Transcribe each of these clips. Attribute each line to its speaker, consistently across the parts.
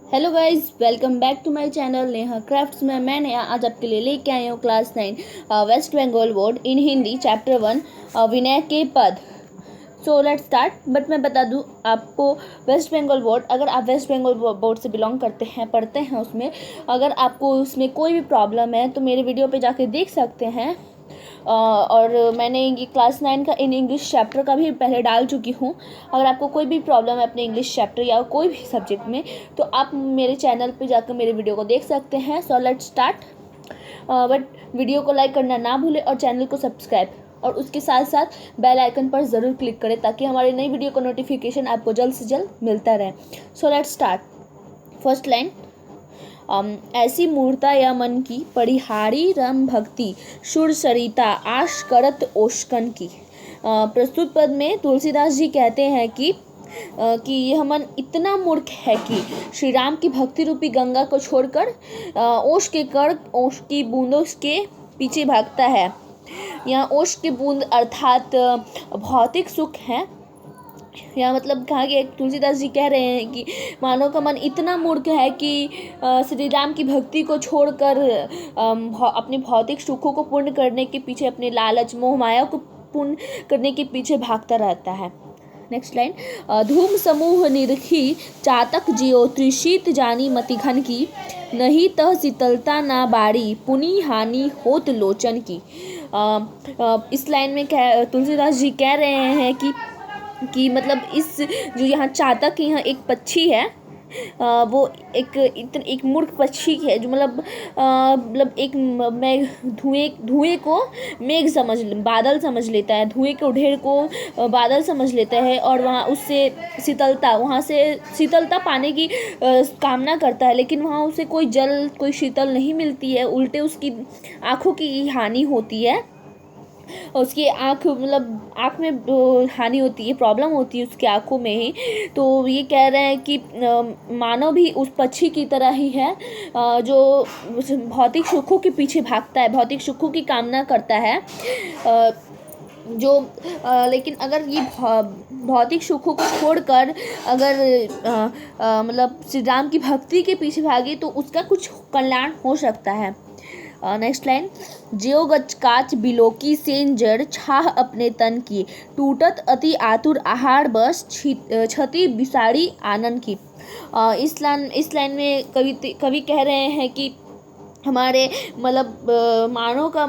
Speaker 1: Hello guys, welcome back to my channel Neha crafts में मैं नेहा आज आपके लिए लेके आई हूँ class 9 West Bengal board in Hindi chapter 1 Vinay के पद। So let's start. बट मैं बता दूँ आपको, वेस्ट बंगाल बोर्ड, अगर आप वेस्ट बंगाल बोर्ड से बिलोंग करते हैं, पढ़ते हैं उसमें, अगर आपको उसमें कोई भी प्रॉब्लम है तो मेरे वीडियो पे जाके देख सकते हैं। और मैंने ये क्लास 9 का इन इंग्लिश चैप्टर का भी पहले डाल चुकी हूँ। अगर आपको कोई भी प्रॉब्लम है अपने इंग्लिश चैप्टर या कोई भी सब्जेक्ट में, तो आप मेरे चैनल पे जाकर मेरे वीडियो को देख सकते हैं। So let's start. But video को लाइक करना ना भूलें और चैनल को सब्सक्राइब, और उसके साथ साथ बेल आइकन पर ज़रूर क्लिक करें ताकि हमारी नई वीडियो का नोटिफिकेशन आपको जल्द से जल्द मिलता रहे। So let's start. First line, ऐसी मूर्ता या मन की परिहारी रम भक्ति सुर सरिता आश करत ओशकन की। प्रस्तुत पद में तुलसीदास जी कहते हैं कि यह मन इतना मूर्ख है कि श्री राम की भक्ति रूपी गंगा को छोड़कर ओश की बूंदों के पीछे भागता है। यहाँ ओश की बूंद अर्थात भौतिक सुख है। या मतलब कहा गया, तुलसीदास जी कह रहे हैं कि मानव का मन इतना मूर्ख है कि श्री राम की भक्ति को छोड़कर अपने भौतिक सुखों को पूर्ण करने के पीछे, अपने लालच मोह माया को पूर्ण करने के पीछे भागता रहता है। नेक्स्ट लाइन, धूम समूह निरखी चातक जियो त्रिशीत जानी मति घन की, नहीं तह शीतलता ना बाड़ी पुनि हानि होत लोचन की। इस लाइन में तुलसीदास जी कह रहे हैं कि मतलब इस जो यहाँ चातक, यहाँ एक पक्षी है, वो एक मूर्ख पक्षी है जो मतलब एक धुएं को बादल समझ लेता है, धुएं के ढेर को बादल समझ लेता है, और वहाँ से शीतलता पाने की कामना करता है, लेकिन वहाँ उसे कोई शीतल नहीं मिलती है, उल्टे उसकी आँखों की हानि होती है। उसकी आँख आँख में हानि होती है, प्रॉब्लम होती है उसकी आँखों में ही। तो ये कह रहे हैं कि मानव भी उस पक्षी की तरह ही है जो भौतिक सुखों के पीछे भागता है, भौतिक सुखों की कामना करता है। लेकिन अगर ये भौतिक सुखों को छोड़कर अगर मतलब श्री राम की भक्ति के पीछे भागे तो उसका कुछ कल्याण हो सकता है। नेक्स्ट लाइन, ज्यो गच काच बिलोकी सेन जड़ छाह अपने तन की, टूटत अति आतुर आहार बस क्षति बिसाड़ी आनंद की। इस लाइन में कवि कह रहे हैं कि हमारे मानव का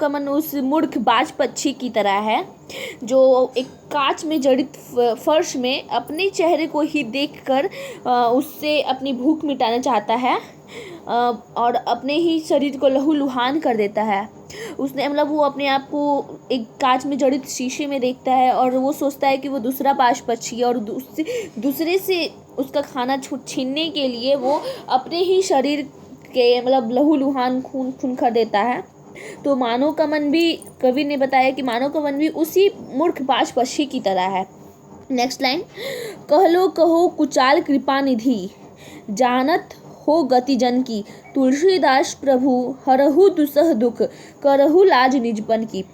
Speaker 1: मन उस मूर्ख बाज पक्षी की तरह है जो एक कांच में जड़ित फर्श में अपने चेहरे को ही देखकर उससे अपनी भूख मिटाना चाहता है, और अपने ही शरीर को लहूलुहान कर देता है। उसने वो अपने आप को एक कांच में जड़ित शीशे में देखता है और वो सोचता है कि वो दूसरा बाज पक्षी है, और दूसरे से उसका खाना छीनने के लिए वो अपने ही शरीर के लहूलुहान खून कर देता है। तो मानव का मन भी, कवि ने बताया कि मानव का मन भी उसी मूर्ख बाज पक्षी की तरह है। नेक्स्ट लाइन, कहलो कहो कुचाल कृपा निधि जानत हो गति जन की, तुलसीदास प्रभु हरहु दुसह दुख करहु लाज निजपन की।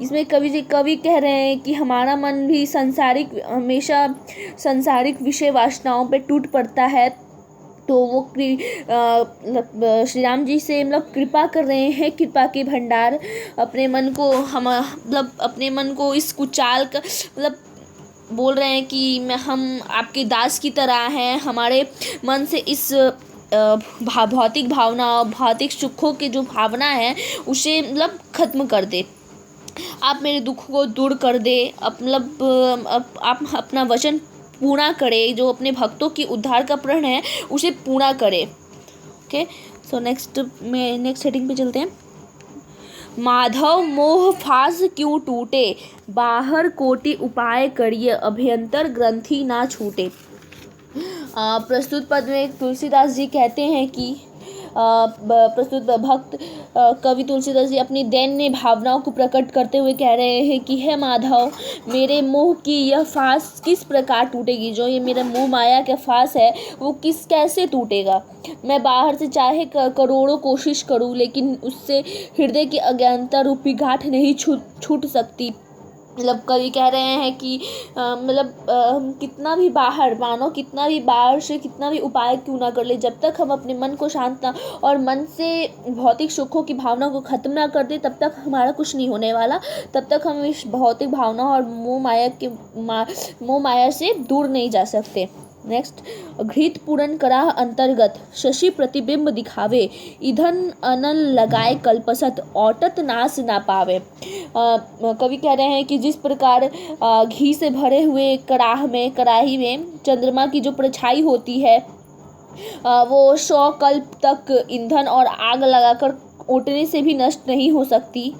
Speaker 1: इसमें कवि कह रहे हैं कि हमारा मन भी हमेशा सांसारिक विषय वासनाओं पे टूट पड़ता है, तो वो श्री राम जी से कृपा कर रहे हैं, कृपा के भंडार अपने मन को इस कुचाल का बोल रहे हैं कि हम आपके दास की तरह हैं, हमारे मन से इस भौतिक भावना और भौतिक सुखों के जो भावना है उसे खत्म कर दे, आप मेरे दुख को दूर कर दे, आप अपना वचन पूरा करे, जो अपने भक्तों की उद्धार का प्रण है उसे पूरा करे। ओके, सो नेक्स्ट हेडिंग पे चलते हैं। माधव मोह फास क्यों टूटे, बाहर कोटि उपाय करिए अभ्यंतर ग्रंथि ना छूटे। प्रस्तुत पद में तुलसीदास जी कहते हैं कि प्रस्तुत भक्त कवि तुलसीदास जी अपनी दैन्य भावनाओं को प्रकट करते हुए कह रहे हैं कि हे माधव, मेरे मोह की यह फांस किस प्रकार टूटेगी, जो ये मेरा मोह माया का फांस है वो कैसे टूटेगा। मैं बाहर से चाहे करोड़ों कोशिश करूं, लेकिन उससे हृदय की अज्ञानता रूपी गांठ नहीं छूट सकती। मतलब कवि कह रहे हैं कि हम कितना भी बाहर मानो, कितना भी बाहर से कितना भी उपाय क्यों ना कर ले, जब तक हम अपने मन को शांत ना और मन से भौतिक सुखों की भावना को ख़त्म ना कर दे, तब तक हमारा कुछ नहीं होने वाला। तब तक हम इस भौतिक भावना और मोह माया से दूर नहीं जा सकते। नेक्स्ट, घृत पूरन कराह अंतर्गत शशि प्रतिबिंब दिखावे, ईंधन अनल लगाए कल्पसत औटत नाश ना पावे। कवि कह रहे हैं कि जिस प्रकार घी से भरे हुए कढ़ाई में चंद्रमा की जो परछाई होती है वो 100 कल्प तक ईंधन और आग लगाकर ओटने से भी नष्ट नहीं हो सकती,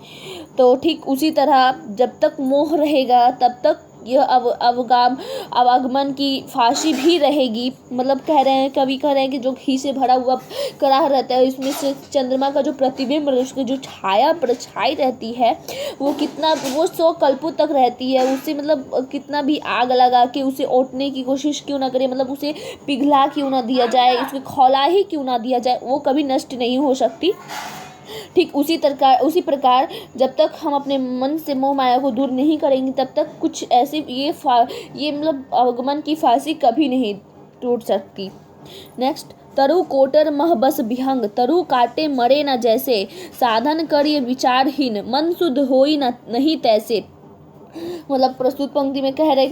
Speaker 1: तो ठीक उसी तरह जब तक मोह रहेगा तब तक यह अवगमन की फांसी भी रहेगी। मतलब कह रहे हैं, कवि कह रहे हैं कि जो घी से भरा हुआ कड़ाह रहता है, इसमें से चंद्रमा का जो प्रतिबिंब, उसकी जो परछाई रहती है वो 100 कल्पों तक रहती है। उससे मतलब कितना भी आग लगा के उसे ओटने की कोशिश क्यों ना करे, मतलब उसे पिघला क्यों ना दिया जाए, उसके खौला ही क्यों ना दिया जाए, वो कभी नष्ट नहीं हो सकती। ठीक उसी प्रकार जब तक हम अपने मन से मोह माया को दूर नहीं करेंगे, तब तक कुछ ऐसे ये मतलब अवगमन की फांसी कभी नहीं टूट सकती। नेक्स्ट, तरु कोटर मह बस विहंग, तरु काटे मरे न जैसे, साधन करिए विचारहीन, मन शुद्ध होई न नहीं तैसे। मतलब प्रस्तुत पंक्ति में कह रहे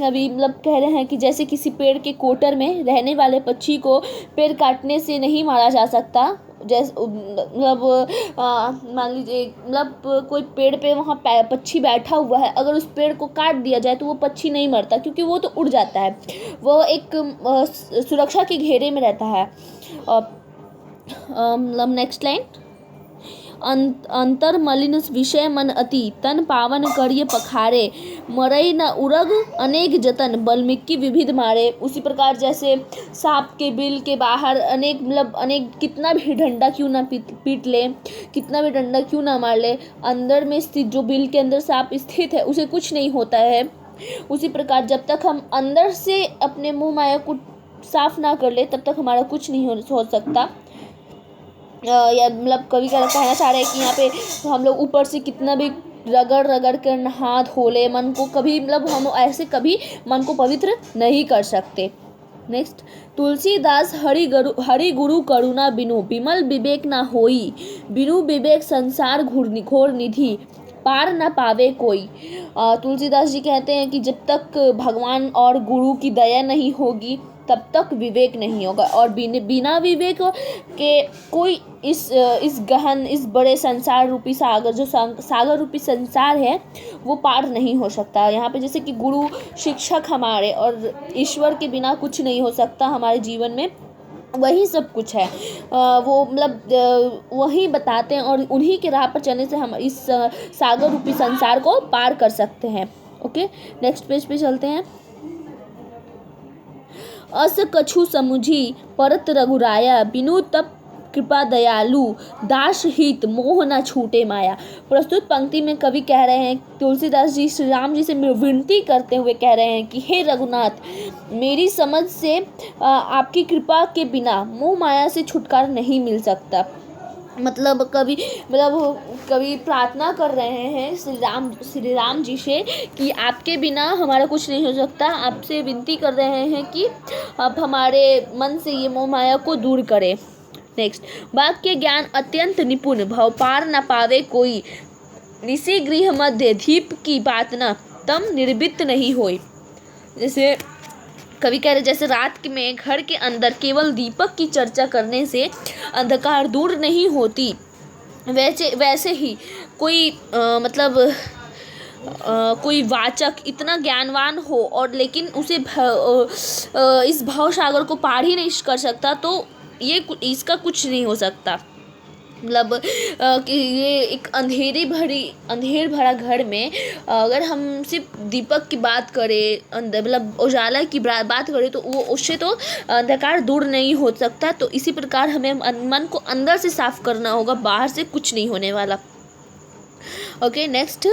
Speaker 1: हैं कि जैसे किसी पेड़ के कोटर में रहने वाले पक्षी को पेड़ काटने से नहीं मारा जा सकता। जैसे मान लीजिए कोई पेड़ पे वहाँ पक्षी बैठा हुआ है, अगर उस पेड़ को काट दिया जाए तो वो पक्षी नहीं मरता, क्योंकि वो तो उड़ जाता है, वो एक सुरक्षा के घेरे में रहता है। नेक्स्ट लाइन, अंतर मलिन विषय मन अति, तन पावन करिए पखारे, मरई न उरग अनेक जतन, बल्मीकि विविध मारे। उसी प्रकार जैसे सांप के बिल के बाहर अनेक कितना भी डंडा क्यों ना पीट ले, कितना भी डंडा क्यों ना मार ले, अंदर में स्थित जो बिल के अंदर सांप स्थित है उसे कुछ नहीं होता है। उसी प्रकार जब तक हम अंदर से अपने मोह माया को साफ ना कर ले, तब तक हमारा कुछ नहीं हो सकता। या कवि का कहना चाह रहे हैं कि यहाँ पे हम लोग ऊपर से कितना भी रगड़ कर हाथ धो ले, मन को कभी हम ऐसे कभी मन को पवित्र नहीं कर सकते। नेक्स्ट, तुलसीदास हरि गुरु करुणा बिनु, बिमल विवेक ना होई, बिनु विवेक संसार घोर निधि, पार न पावे कोई। तुलसीदास जी कहते हैं कि जब तक भगवान और गुरु की दया नहीं होगी तब तक विवेक नहीं होगा, और बिना विवेक के कोई इस बड़े संसार रूपी सागर, जो सागर रूपी संसार है, वो पार नहीं हो सकता। यहाँ पे जैसे कि गुरु शिक्षक हमारे, और ईश्वर के बिना कुछ नहीं हो सकता हमारे जीवन में, वही सब कुछ है। वो वही बताते हैं, और उन्हीं के राह पर चलने से हम इस सागर रूपी संसार को पार कर सकते हैं। ओके, नेक्स्ट पेज पे चलते हैं। अस कछु समुझी परत रघुराया, बिनु तप कृपा दयालु, दास हित मोह न छूटे माया। प्रस्तुत पंक्ति में कवि कह रहे हैं, तुलसीदास जी श्री राम जी से विनती करते हुए कह रहे हैं कि हे रघुनाथ, मेरी समझ से आपकी कृपा के बिना मोह माया से छुटकारा नहीं मिल सकता। कवि प्रार्थना कर रहे हैं श्री राम जी से कि आपके बिना हमारा कुछ नहीं हो सकता। आपसे विनती कर रहे हैं कि आप हमारे मन से ये मोह माया को दूर करें। नेक्स्ट, वाक्य ज्ञान अत्यंत निपुण, भव पार न पावे कोई, ऋषि गृह मध्य दीप की बात न, तम निर्बित नहीं होई। जैसे कवि कह रहे, जैसे रात में घर के अंदर केवल दीपक की चर्चा करने से अंधकार दूर नहीं होती, वैसे ही कोई कोई वाचक इतना ज्ञानवान हो और लेकिन उसे इस भव सागर को पार ही नहीं कर सकता, तो इसका कुछ नहीं हो सकता। कि ये एक अंधेर भरा घर में अगर हम सिर्फ दीपक की बात करें, उजाला की बात करें, तो वो उससे तो अंधकार दूर नहीं हो सकता। तो इसी प्रकार हमें मन को अंदर से साफ करना होगा, बाहर से कुछ नहीं होने वाला। ओके, नेक्स्ट,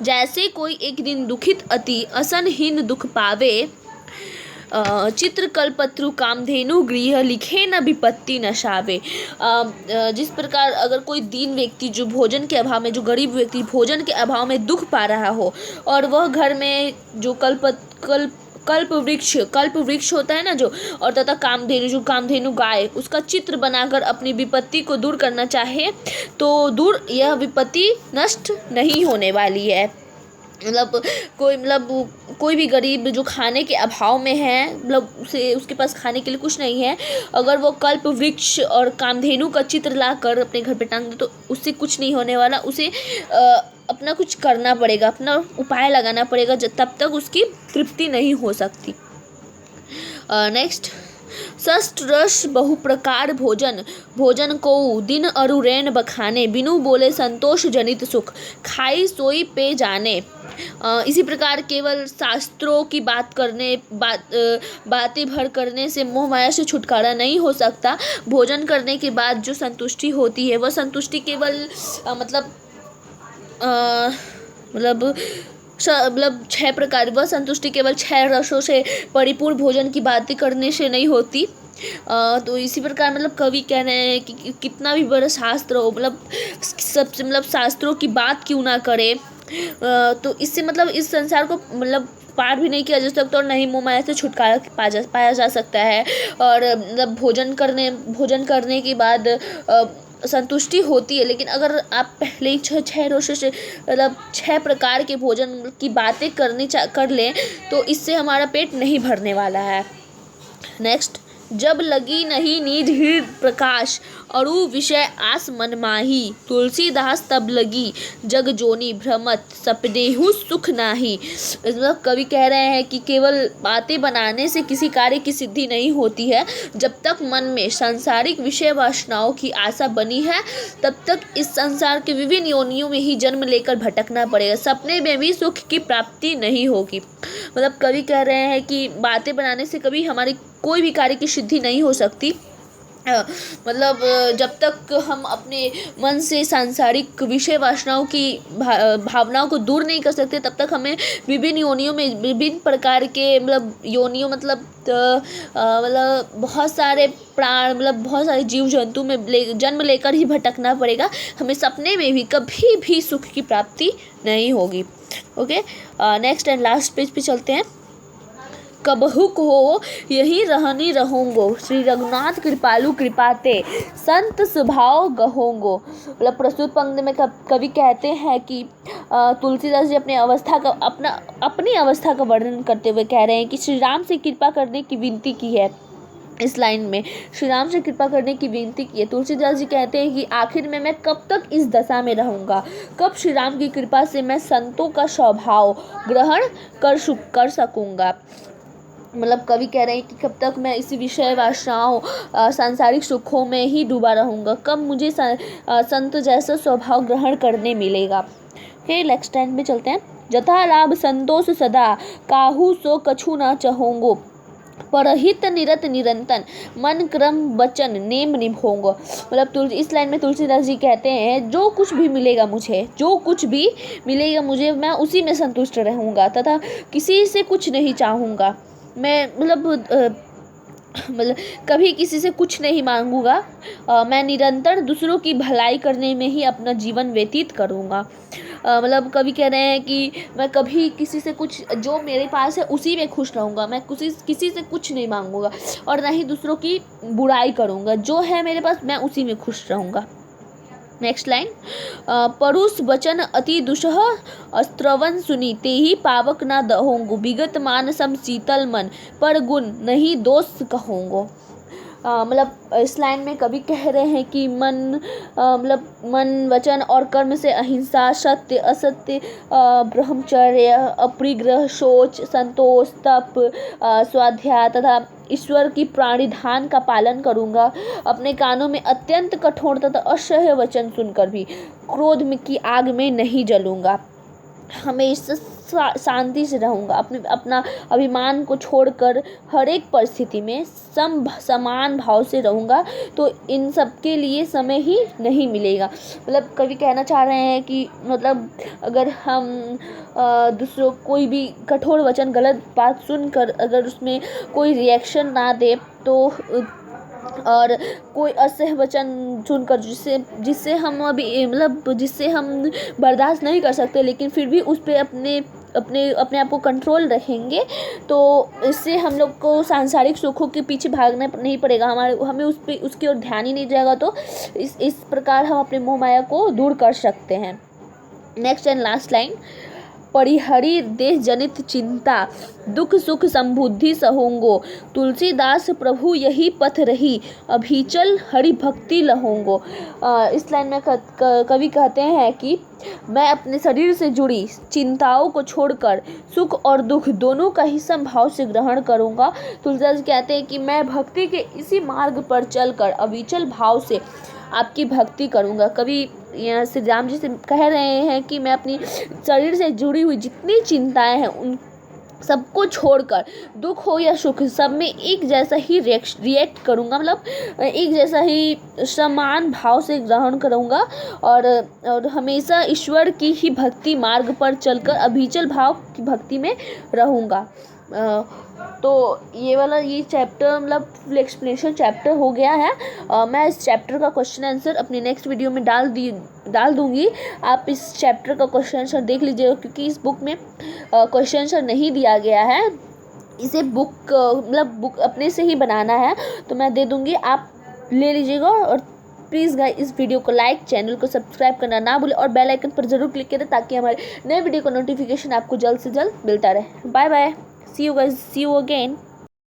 Speaker 1: जैसे कोई एक दिन दुखित अति असनहीन दुख पावे, चित्रकल्पत्रु कामधेनु गृह लिखे न विपत्ति नशावे। जिस प्रकार अगर कोई दीन व्यक्ति जो भोजन के अभाव में, जो गरीब व्यक्ति भोजन के अभाव में दुख पा रहा हो और वह घर में जो कल्प वृक्ष होता है ना जो, और तथा कामधेनु जो कामधेनु गाय, उसका चित्र बनाकर अपनी विपत्ति को दूर करना चाहे तो यह विपत्ति नष्ट नहीं होने वाली है। कोई भी गरीब जो खाने के अभाव में है, उसके पास खाने के लिए कुछ नहीं है, अगर वो कल्प वृक्ष और कामधेनु का चित्र ला कर अपने घर पे टांग दे तो उससे कुछ नहीं होने वाला। उसे अपना कुछ करना पड़ेगा, अपना उपाय लगाना पड़ेगा, तब तक उसकी तृप्ति नहीं हो सकती। नेक्स्ट, षष्ठ रस बहु प्रकार भोजन को दिन अरुरैन बखाने, बिनु बोले संतोष जनित सुख, खाई सोई पे जाने। इसी प्रकार केवल शास्त्रों की बातें भर करने से मोह माया से छुटकारा नहीं हो सकता। भोजन करने के बाद जो संतुष्टि होती है वह संतुष्टि केवल छह प्रकार, वह संतुष्टि केवल 6 रसों से परिपूर्ण भोजन की बातें करने से नहीं होती। तो इसी प्रकार कवि कह रहे हैं कि कितना भी बड़ा शास्त्र हो, सबसे शास्त्रों की बात क्यों ना करे, तो इससे इस संसार को पार भी नहीं किया जा सकता और नहीं मोह माया से छुटकारा पाया जा सकता है। और भोजन करने के बाद संतुष्टि होती है, लेकिन अगर आप पहले ही 6 रसों से 6 प्रकार के भोजन की बातें कर लें तो इससे हमारा पेट नहीं भरने वाला है। नेक्स्ट, जब लगी नहीं निज हृदय प्रकाश, अरु विषय आस मन माही, तुलसीदास तब लगी जग जोनी भ्रमत, सपनेहु सुख नाही। कवि कह रहे हैं कि केवल बातें बनाने से किसी कार्य की सिद्धि नहीं होती है। जब तक मन में सांसारिक विषय वासनाओं की आशा बनी है तब तक इस संसार के विभिन्न योनियों में ही जन्म लेकर भटकना पड़ेगा, सपने में भी सुख की प्राप्ति नहीं होगी। कवि कह रहे हैं कि बातें बनाने से कभी हमारी कोई भी कार्य की सिद्धि नहीं हो सकती। जब तक हम अपने मन से सांसारिक विषय वासनाओं की भावनाओं को दूर नहीं कर सकते तब तक हमें विभिन्न योनियों में, विभिन्न प्रकार के योनियों बहुत सारे प्राण बहुत सारे जीव जंतु में जन्म लेकर ही भटकना पड़ेगा। हमें सपने में भी कभी भी सुख की प्राप्ति नहीं होगी। Okay, next and last page पे चलते हैं। कबहुक हो यही रहनी रहूंगो, श्री रघुनाथ कृपालु कृपाते, संत स्वभाव गहोंगो। प्रस्तुत पंक्ति में कवि कहते हैं कि तुलसीदास जी अपनी अवस्था का वर्णन करते हुए कह रहे हैं कि श्री राम से कृपा करने की विनती की है। इस लाइन में श्री राम से कृपा करने की विनती की है। तुलसीदास जी कहते हैं कि आखिर में मैं कब तक इस दशा में रहूँगा, कब श्री राम की कृपा से मैं संतों का स्वभाव ग्रहण कर सकूँगा। कवि कह रहे हैं कि कब तक मैं इसी विषय वासनाओं सांसारिक सुखों में ही डूबा रहूँगा, कब मुझे संत जैसा स्वभाव ग्रहण करने मिलेगा। फिर नेक्स्ट लाइन में चलते हैं। जथा लाभ संतोष सदा, काहू सो कछु न चहोंगो, परहित निरत निरंतन, मन क्रम वचन नेम निभोंगो। इस लाइन में तुलसीदास जी कहते हैं जो कुछ भी मिलेगा मुझे मैं उसी में संतुष्ट रहूँगा तथा किसी से कुछ नहीं चाहूँगा। मैं कभी किसी से कुछ नहीं मांगूंगा। मैं निरंतर दूसरों की भलाई करने में ही अपना जीवन व्यतीत करूँगा। कवि कह रहे हैं कि मैं कभी किसी से कुछ, जो मेरे पास है उसी में खुश रहूँगा। मैं किसी से कुछ नहीं मांगूंगा और ना ही दूसरों की बुराई करूँगा। जो है मेरे पास मैं उसी में खुश रहूँगा। नेक्स्ट लाइन, परुष वचन अति दुसह, अस्त्रवन सुनीते ही पावक ना दहोंगो, विगत मानसम शीतल मन, पर गुण नहीं दोष कहोंगो। इस लाइन में कवि कह रहे हैं कि मन वचन और कर्म से अहिंसा, सत्य असत्य, ब्रह्मचर्य, अपरिग्रह, शौच, संतोष, तप, स्वाध्याय तथा ईश्वर की प्राणिधान का पालन करूंगा। अपने कानों में अत्यंत कठोर तथा असह्य वचन सुनकर भी क्रोध की आग में नहीं जलूंगा। हमेशा शांति से रहूँगा, अपना अभिमान को छोड़कर हर एक परिस्थिति में समान भाव से रहूँगा, तो इन सब के लिए समय ही नहीं मिलेगा। मतलब कवि कहना चाह रहे हैं कि मतलब अगर हम दूसरों कोई भी कठोर वचन, गलत बात सुनकर अगर उसमें कोई रिएक्शन ना दे, तो और कोई असह्य वचन सुनकर जिससे हम अभी मतलब जिससे हम बर्दाश्त नहीं कर सकते, लेकिन फिर भी उस पे अपने आप को कंट्रोल रखेंगे, तो इससे हम लोग को सांसारिक सुखों के पीछे भागना नहीं पड़ेगा, हमें उसकी ओर ध्यान ही नहीं जाएगा। तो इस प्रकार हम अपने मोह माया को दूर कर सकते हैं। नेक्स्ट एंड लास्ट लाइन, परिहरि देश जनित चिंता, दुख सुख संबुद्धि सहोंगो, तुलसीदास प्रभु यही पथ रही, अभिचल हरि भक्ति लहोंगो। इस लाइन में कवि कहते हैं कि मैं अपने शरीर से जुड़ी चिंताओं को छोड़कर सुख और दुख दोनों का ही समभाव से ग्रहण करूंगा। तुलसीदास कहते हैं कि मैं भक्ति के इसी मार्ग पर चलकर अविचल भाव से आपकी भक्ति करूंगा। कवि यहाँ श्री राम जी से कह रहे हैं कि मैं अपनी शरीर से जुड़ी हुई जितनी चिंताएं हैं उन सबको छोड़कर, दुख हो या सुख, सब में एक जैसा ही रिएक्ट करूँगा, मतलब एक जैसा ही समान भाव से ग्रहण करूँगा, और हमेशा ईश्वर की ही भक्ति मार्ग पर चलकर अभिचल भाव की भक्ति में रहूँगा। तो ये चैप्टर मतलब फुल एक्सप्लेनेशन चैप्टर हो गया है। मैं इस चैप्टर का क्वेश्चन आंसर अपनी नेक्स्ट वीडियो में डाल दूँगी। आप इस चैप्टर का क्वेश्चन आंसर देख लीजिएगा, क्योंकि इस बुक में क्वेश्चन आंसर नहीं दिया गया है, इसे बुक अपने से ही बनाना है, तो मैं दे दूँगी, आप ले लीजिएगा। और प्लीज़ गाइस इस वीडियो को लाइक, चैनल को सब्सक्राइब करना ना भूलें और बेल आइकन पर ज़रूर क्लिक करें, ताकि हमारे नए वीडियो का नोटिफिकेशन आपको जल्द से जल्द मिलता रहे। Bye bye, see you guys, see you again.